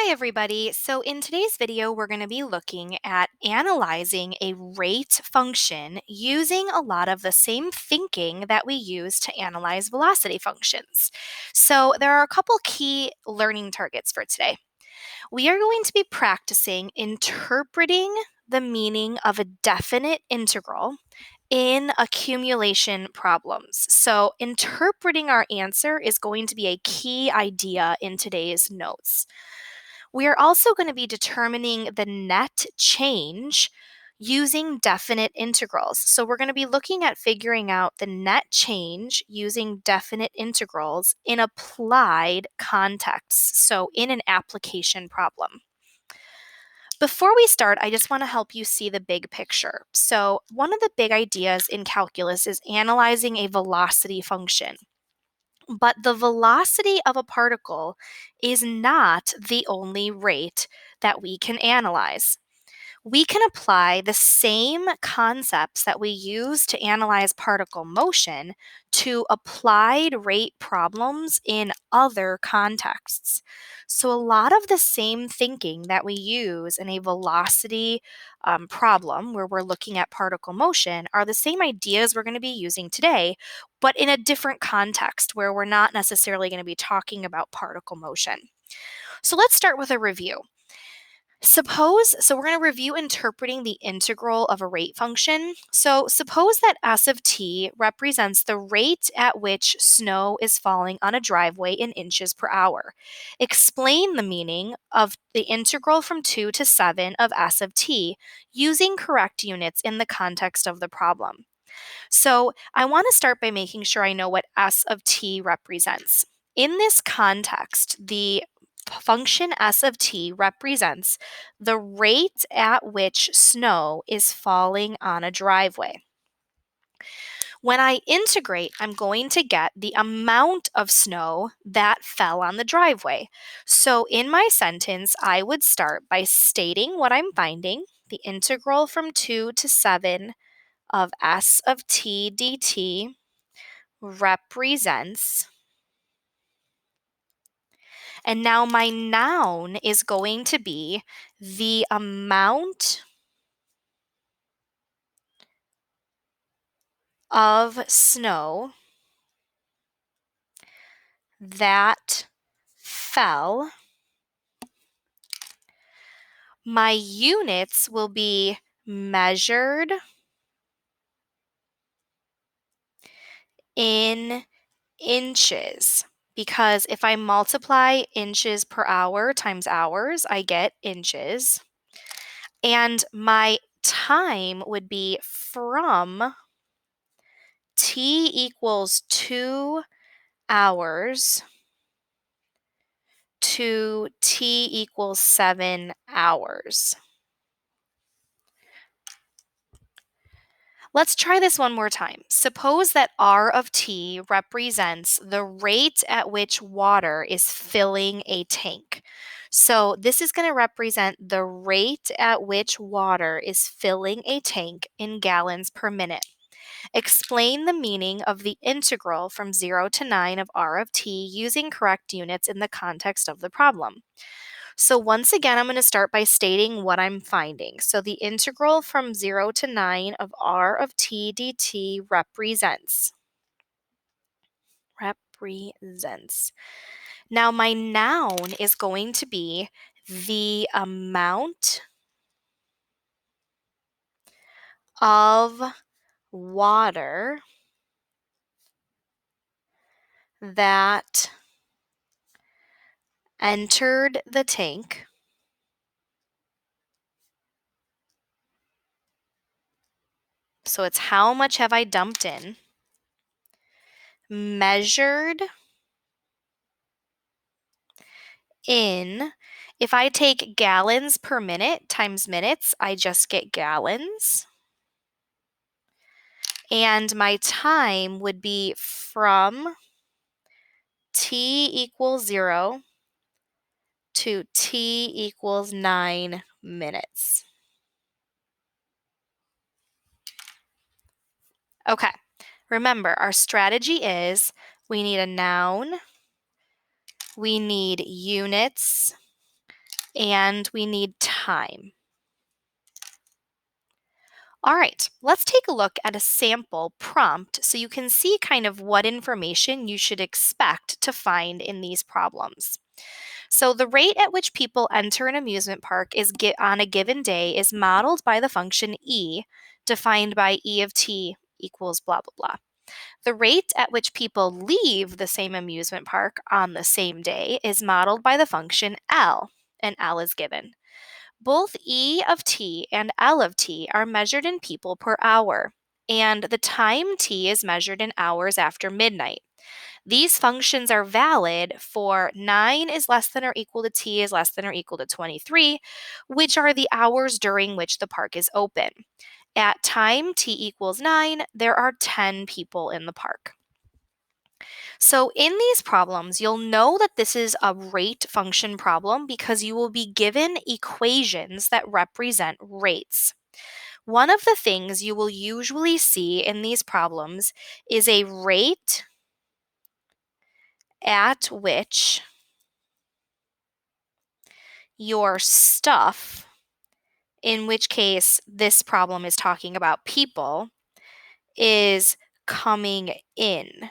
Hi, everybody. So in today's video, we're going to be looking at analyzing a rate function using a lot of the same thinking that we use to analyze velocity functions. So there are a couple key learning targets for today. We are going to be practicing interpreting the meaning of a definite integral in accumulation problems. So interpreting our answer is going to be a key idea in today's notes. We are also going to be determining the net change using definite integrals. So we're going to be looking at figuring out the net change using definite integrals in applied contexts, so in an application problem. Before we start, I just want to help you see the big picture. So one of the big ideas in calculus is analyzing a velocity function. But the velocity of a particle is not the only rate that we can analyze. We can apply the same concepts that we use to analyze particle motion to applied rate problems in other contexts. So, a lot of the same thinking that we use in a velocity problem where we're looking at particle motion are the same ideas we're going to be using today, but in a different context where we're not necessarily going to be talking about particle motion. So, let's start with a review. So we're going to review interpreting the integral of a rate function. So suppose that S of t represents the rate at which snow is falling on a driveway in inches per hour. Explain the meaning of the integral from 2 to 7 of S of t using correct units in the context of the problem. So I want to start by making sure I know what S of t represents. In this context, the function S of t represents the rate at which snow is falling on a driveway. When I integrate, I'm going to get the amount of snow that fell on the driveway. So in my sentence, I would start by stating what I'm finding, the integral from 2 to 7 of S of t dt represents. And now my noun is going to be the amount of snow that fell. My units will be measured in inches, because if I multiply inches per hour times hours, I get inches. And my time would be from t equals 2 hours to t equals 7 hours. Let's try this one more time. Suppose that R of t represents the rate at which water is filling a tank. So this is going to represent the rate at which water is filling a tank in gallons per minute. Explain the meaning of the integral from 0 to 9 of R of t using correct units in the context of the problem. So once again, I'm going to start by stating what I'm finding. So the integral from 0 to 9 of R of t dt represents. Now my noun is going to be the amount of water that entered the tank So it's how much have I dumped in, measured in. If I take gallons per minute times minutes, I just get gallons. And my time would be from t equals 0 to t equals 9 minutes. Okay, remember our strategy is we need a noun, we need units, and we need time. All right, let's take a look at a sample prompt so you can see kind of what information you should expect to find in these problems. So the rate at which people enter an amusement park on a given day is modeled by the function e, defined by e of t equals blah, blah, blah. The rate at which people leave the same amusement park on the same day is modeled by the function L, and L is given. Both E of t and L of t are measured in people per hour, and the time t is measured in hours after midnight. These functions are valid for 9 is less than or equal to t is less than or equal to 23, which are the hours during which the park is open. At time t equals 9, there are 10 people in the park. So in these problems, you'll know that this is a rate function problem because you will be given equations that represent rates. One of the things you will usually see in these problems is a rate at which your stuff, in which case this problem is talking about people, is coming in.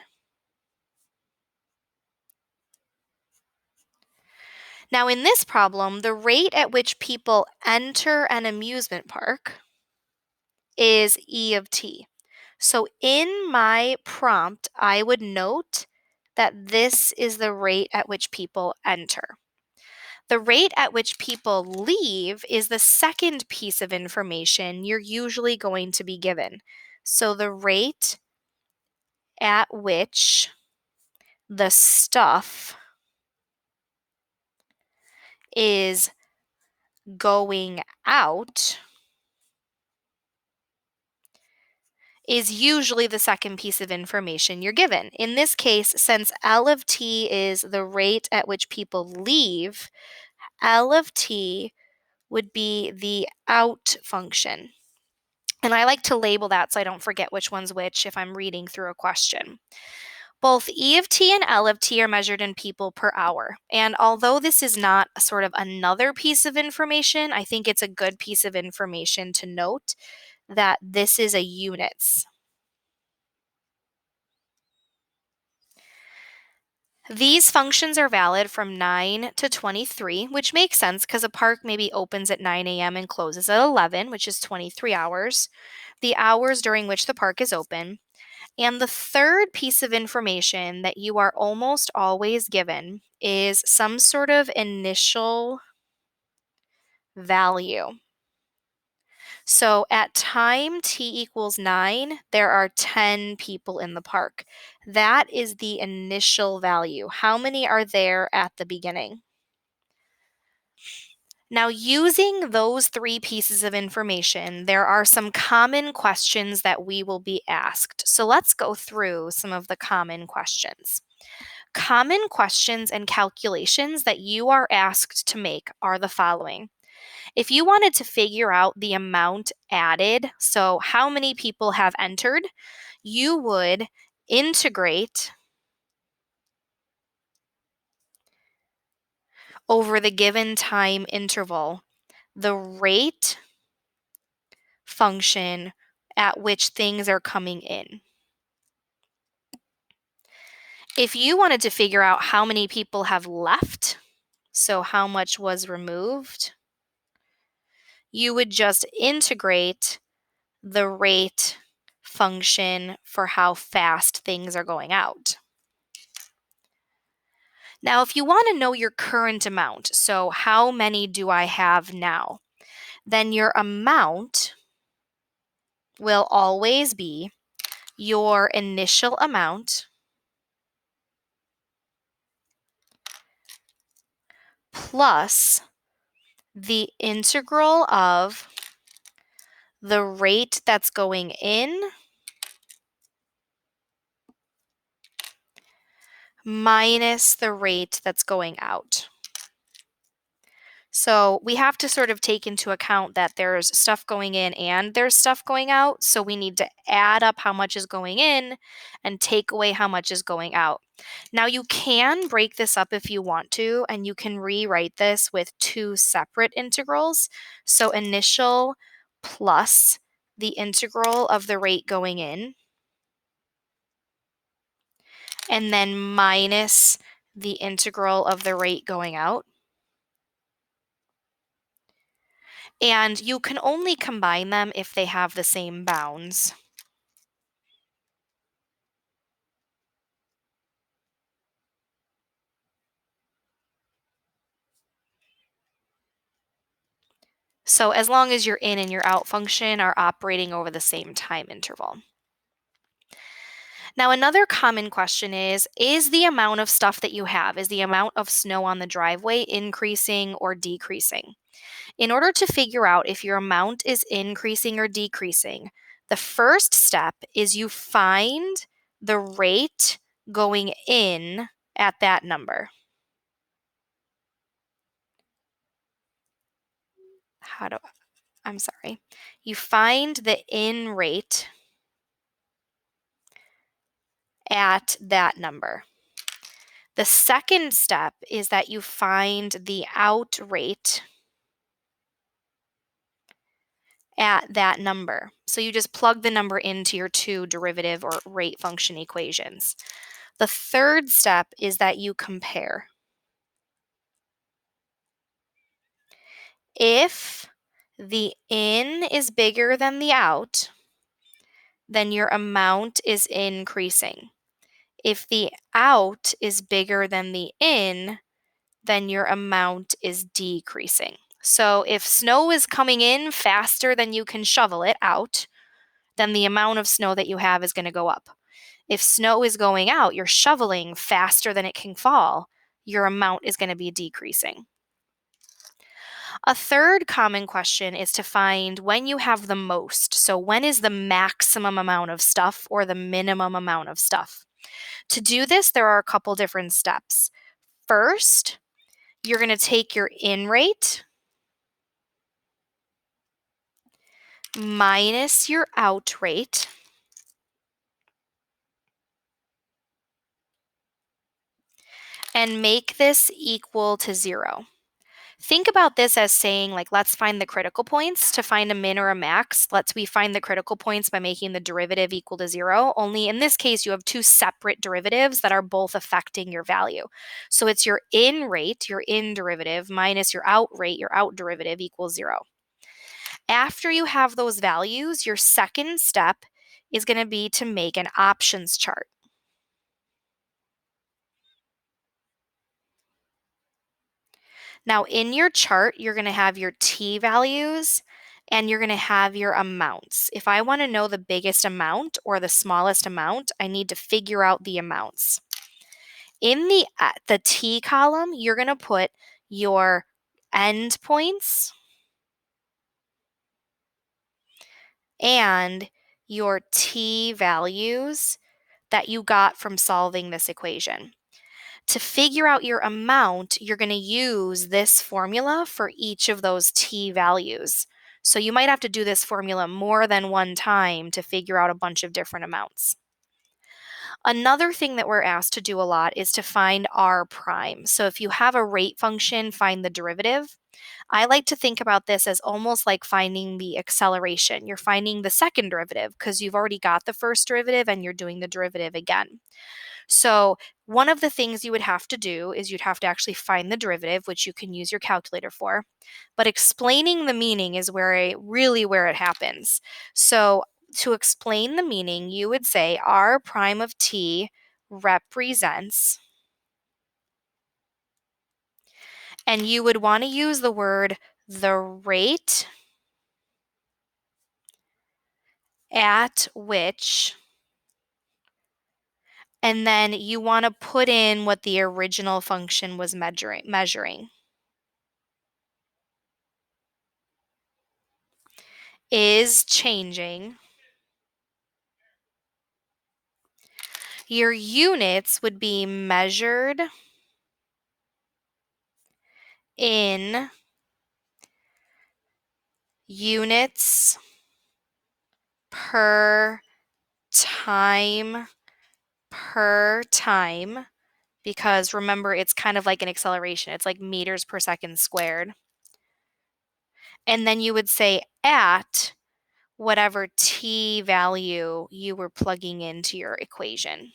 Now, in this problem, the rate at which people enter an amusement park is E of t. So in my prompt, I would note that this is the rate at which people enter. The rate at which people leave is the second piece of information you're usually going to be given. So the rate at which the stuff is going out is usually the second piece of information you're given. In this case, since L of t is the rate at which people leave, L of t would be the out function. And I like to label that so I don't forget which one's which if I'm reading through a question. Both E of t and L of t are measured in people per hour. And although this is not sort of another piece of information, I think it's a good piece of information to note that this is a units. These functions are valid from 9 to 23, which makes sense because a park maybe opens at 9 a.m. and closes at 11, which is 23 hours, the hours during which the park is open. And the third piece of information that you are almost always given is some sort of initial value. So at time t equals 9, there are 10 people in the park. That is the initial value. How many are there at the beginning? Now, using those three pieces of information, there are some common questions that we will be asked. So let's go through some of the common questions. Common questions and calculations that you are asked to make are the following. If you wanted to figure out the amount added, so how many people have entered, you would integrate over the given time interval the rate function at which things are coming in. If you wanted to figure out how many people have left, so how much was removed, you would just integrate the rate function for how fast things are going out. Now, if you want to know your current amount, so how many do I have now, then your amount will always be your initial amount plus the integral of the rate that's going in minus the rate that's going out. So we have to sort of take into account that there's stuff going in and there's stuff going out. So we need to add up how much is going in and take away how much is going out. Now you can break this up if you want to, and you can rewrite this with two separate integrals. So initial plus the integral of the rate going in, and then minus the integral of the rate going out. And you can only combine them if they have the same bounds. So as long as your in and your out function are operating over the same time interval. Now, another common question is the amount of stuff that you have, is the amount of snow on the driveway increasing or decreasing? In order to figure out if your amount is increasing or decreasing, the first step is you find the rate going in at that number. How do I'm sorry. You find the in rate at that number. The second step is that you find the out rate at that number. So you just plug the number into your two derivative or rate function equations. The third step is that you compare. If the in is bigger than the out, then your amount is increasing. If the out is bigger than the in, then your amount is decreasing. So if snow is coming in faster than you can shovel it out, then the amount of snow that you have is going to go up. If snow is going out, you're shoveling faster than it can fall, your amount is going to be decreasing. A third common question is to find when you have the most. So, when is the maximum amount of stuff or the minimum amount of stuff? To do this, there are a couple different steps. First, you're going to take your in rate minus your out rate, and make this equal to 0. Think about this as saying, like, let's find the critical points. To find a min or a max, we find the critical points by making the derivative equal to 0. Only in this case, you have two separate derivatives that are both affecting your value. So it's your in rate, your in derivative, minus your out rate, your out derivative, equals 0. After you have those values, your second step is going to be to make an options chart. Now, in your chart, you're going to have your t values and you're going to have your amounts. If I want to know the biggest amount or the smallest amount, I need to figure out the amounts. In the t column, you're going to put your end points and your t values that you got from solving this equation. To figure out your amount, you're going to use this formula for each of those t values. So you might have to do this formula more than one time to figure out a bunch of different amounts. Another thing that we're asked to do a lot is to find r prime. So if you have a rate function, find the derivative. I like to think about this as almost like finding the acceleration. You're finding the second derivative because you've already got the first derivative and you're doing the derivative again. So one of the things you would have to do is you'd have to actually find the derivative, which you can use your calculator for. But explaining the meaning is where it happens. So to explain the meaning, you would say r prime of t represents, and you would want to use the word the rate at which, and then you want to put in what the original function was measuring. Is changing. Your units would be measured in units per time per time, because remember, it's kind of like an acceleration. It's like meters per second squared. And then you would say at whatever t value you were plugging into your equation.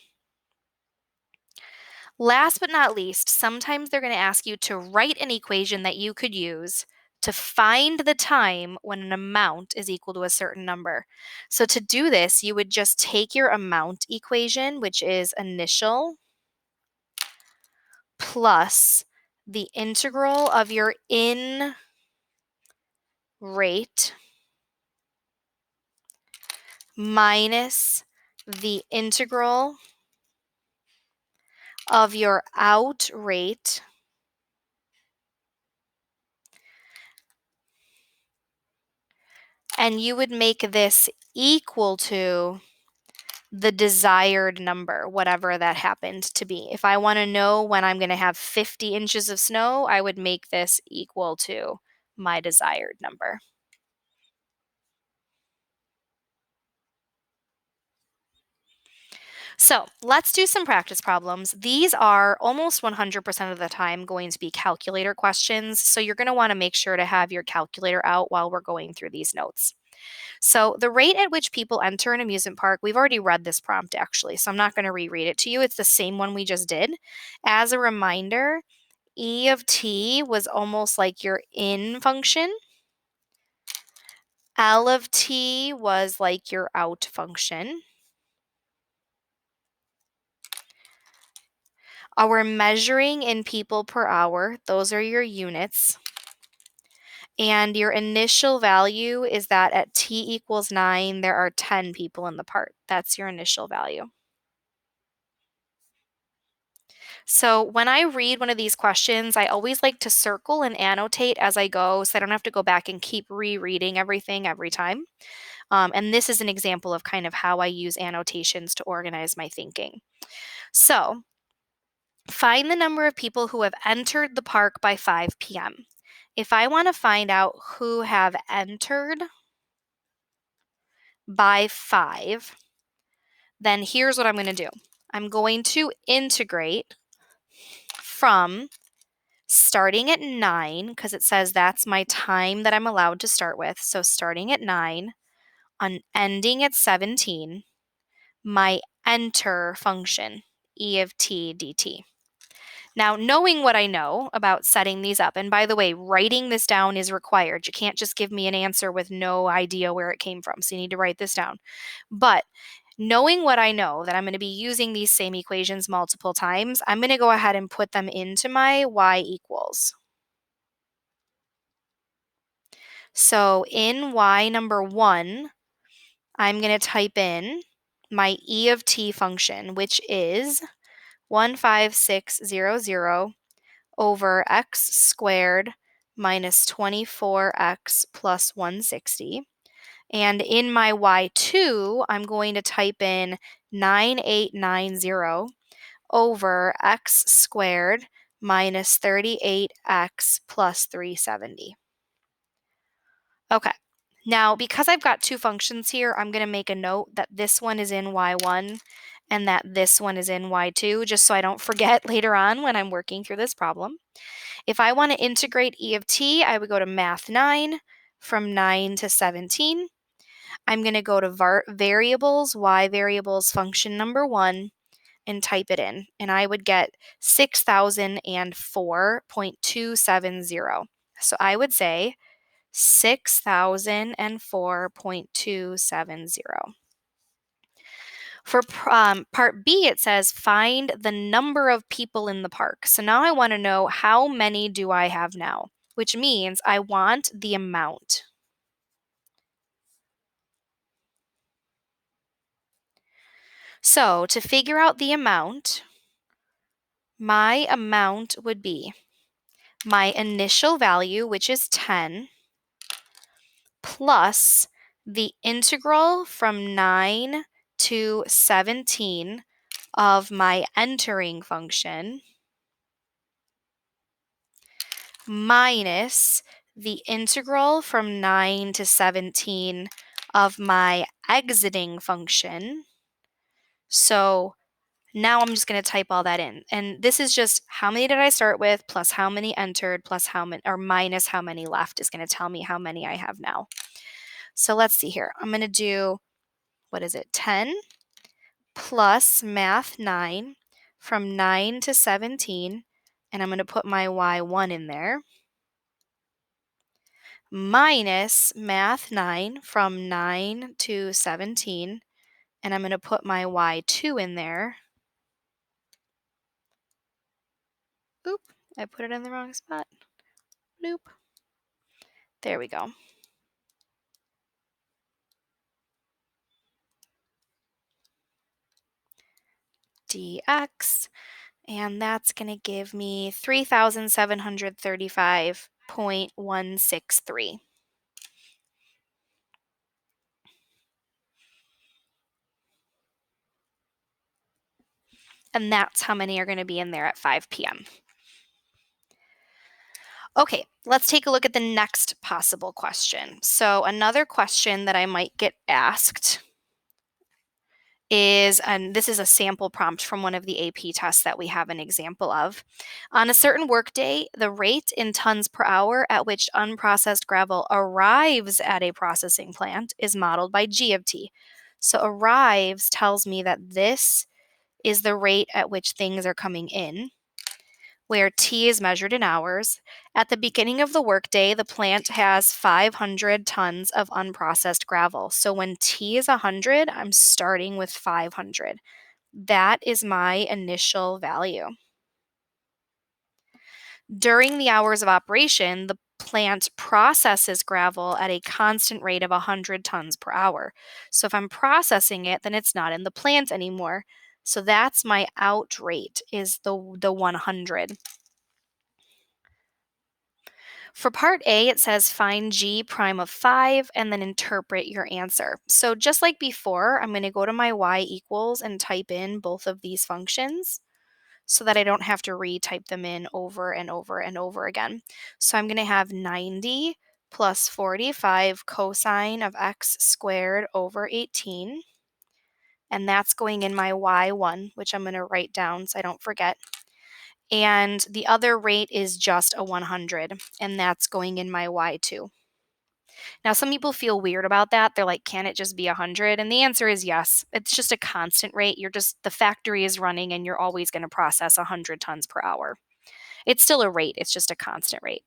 Last but not least, sometimes they're going to ask you to write an equation that you could use to find the time when an amount is equal to a certain number. So to do this, you would just take your amount equation, which is initial plus the integral of your in rate minus the integral of your out rate and you would make this equal to the desired number, whatever that happened to be. If I want to know when I'm going to have 50 inches of snow, I would make this equal to my desired number. So let's do some practice problems. These are almost 100% of the time going to be calculator questions, so you're going to want to make sure to have your calculator out while we're going through these notes. So the rate at which people enter an amusement park, we've already read this prompt actually, so I'm not going to reread it to you. It's the same one we just did. As a reminder, E of t was almost like your in function. L of t was like your out function. Our measuring in people per hour, those are your units. And your initial value is that at t equals 9, there are 10 people in the park. That's your initial value. So when I read one of these questions, I always like to circle and annotate as I go so I don't have to go back and keep rereading everything every time. And this is an example of kind of how I use annotations to organize my thinking. So find the number of people who have entered the park by 5 p.m. If I want to find out who have entered by 5, then here's what I'm going to do. I'm going to integrate from starting at 9, because it says that's my time that I'm allowed to start with. So starting at 9, on ending at 17, my enter function, e of t dt. Now, knowing what I know about setting these up, and by the way, writing this down is required. You can't just give me an answer with no idea where it came from. So you need to write this down. But knowing what I know, that I'm going to be using these same equations multiple times, I'm going to go ahead and put them into my y equals. So in y number 1, I'm going to type in my e of t function, which is 15600 over x squared minus 24x plus 160. And in my y2, I'm going to type in 9890 over x squared minus 38x plus 370. Okay. Now, because I've got two functions here, I'm going to make a note that this one is in y1 and that this one is in y2, just so I don't forget later on when I'm working through this problem. If I want to integrate e of t, I would go to math 9 from 9 to 17. I'm going to go to variables, y variables function number 1, and type it in. And I would get 6004.270. So I would say 6004.270. For part B, it says find the number of people in the park. So now I want to know how many do I have now, which means I want the amount. So to figure out the amount, my amount would be my initial value, which is 10, plus the integral from 9 to 17 of my entering function minus the integral from 9 to 17 of my exiting function. So now I'm just going to type all that in. And this is just how many did I start with plus how many entered plus how many or minus how many left is going to tell me how many I have now. So let's see here. I'm going to do, what is it, 10 plus math 9 from 9 to 17. And I'm going to put my y1 in there. Minus math 9 from 9 to 17. And I'm going to put my y2 in there. Oop, I put it in the wrong spot. Nope. There we go. Dx, and that's going to give me 3,735.163. And that's how many are going to be in there at 5 p.m. Okay, let's take a look at the next possible question. So another question that I might get asked is, and this is a sample prompt from one of the AP tests that we have an example of. On a certain workday, the rate in tons per hour at which unprocessed gravel arrives at a processing plant is modeled by G of T. So arrives tells me that this is the rate at which things are coming in, where T is measured in hours. At the beginning of the workday, the plant has 500 tons of unprocessed gravel. So when T is 100, I'm starting with 500. That is my initial value. During the hours of operation, the plant processes gravel at a constant rate of 100 tons per hour. So if I'm processing it, then it's not in the plant anymore. So that's my out rate, is the 100. For part A, it says find G prime of 5 and then interpret your answer. So just like before, I'm going to go to my y equals and type in both of these functions so that I don't have to retype them in over and over and over again. So I'm going to have 90 plus 45 cosine of x squared over 18. And that's going in my y1, which I'm going to write down so I don't forget. And the other rate is just a 100, and that's going in my y2. Now, some people feel weird about that. They're like, can it just be 100? And the answer is yes. It's just a constant rate. The factory is running and you're always going to process 100 tons per hour. It's still a rate. It's just a constant rate.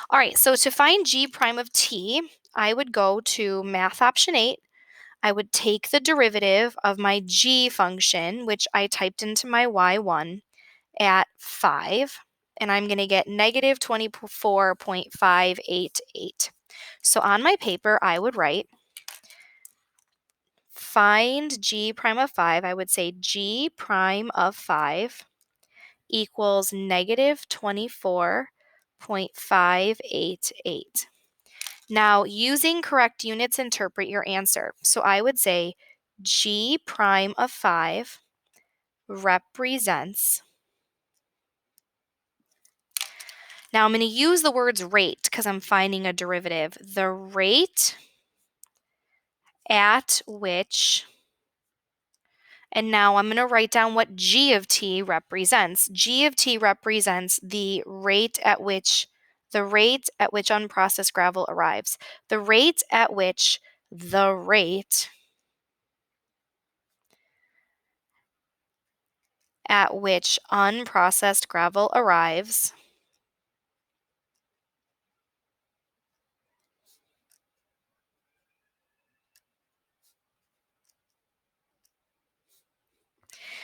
All right, so to find G prime of T, I would go to math option 8. I would take the derivative of my G function, which I typed into my y1, at 5, and I'm going to get negative 24.588. So on my paper, I would write, find G prime of 5. I would say G prime of 5 equals negative 24.588. Now, using correct units, interpret your answer. So I would say G prime of 5 represents. Now I'm going to use the words rate because I'm finding a derivative. The rate at which, and now I'm going to write down what G of T represents. G of T represents the rate at which unprocessed gravel arrives. The rate at which unprocessed gravel arrives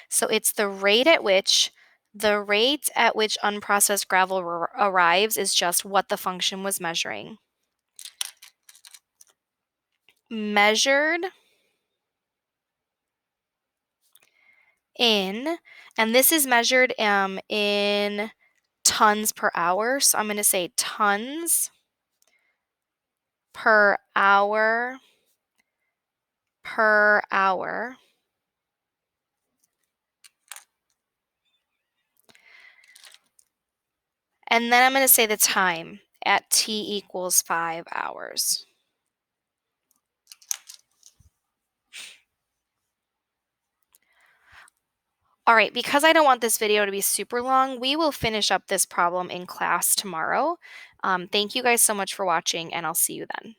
So it's the rate at which unprocessed gravel arrives is just what the function was measuring. Measured in, and this is measured in tons per hour. So I'm going to say tons per hour per hour. And then I'm going to say the time at t equals 5 hours. All right, because I don't want this video to be super long, we will finish up this problem in class tomorrow. Thank you guys so much for watching, and I'll see you then.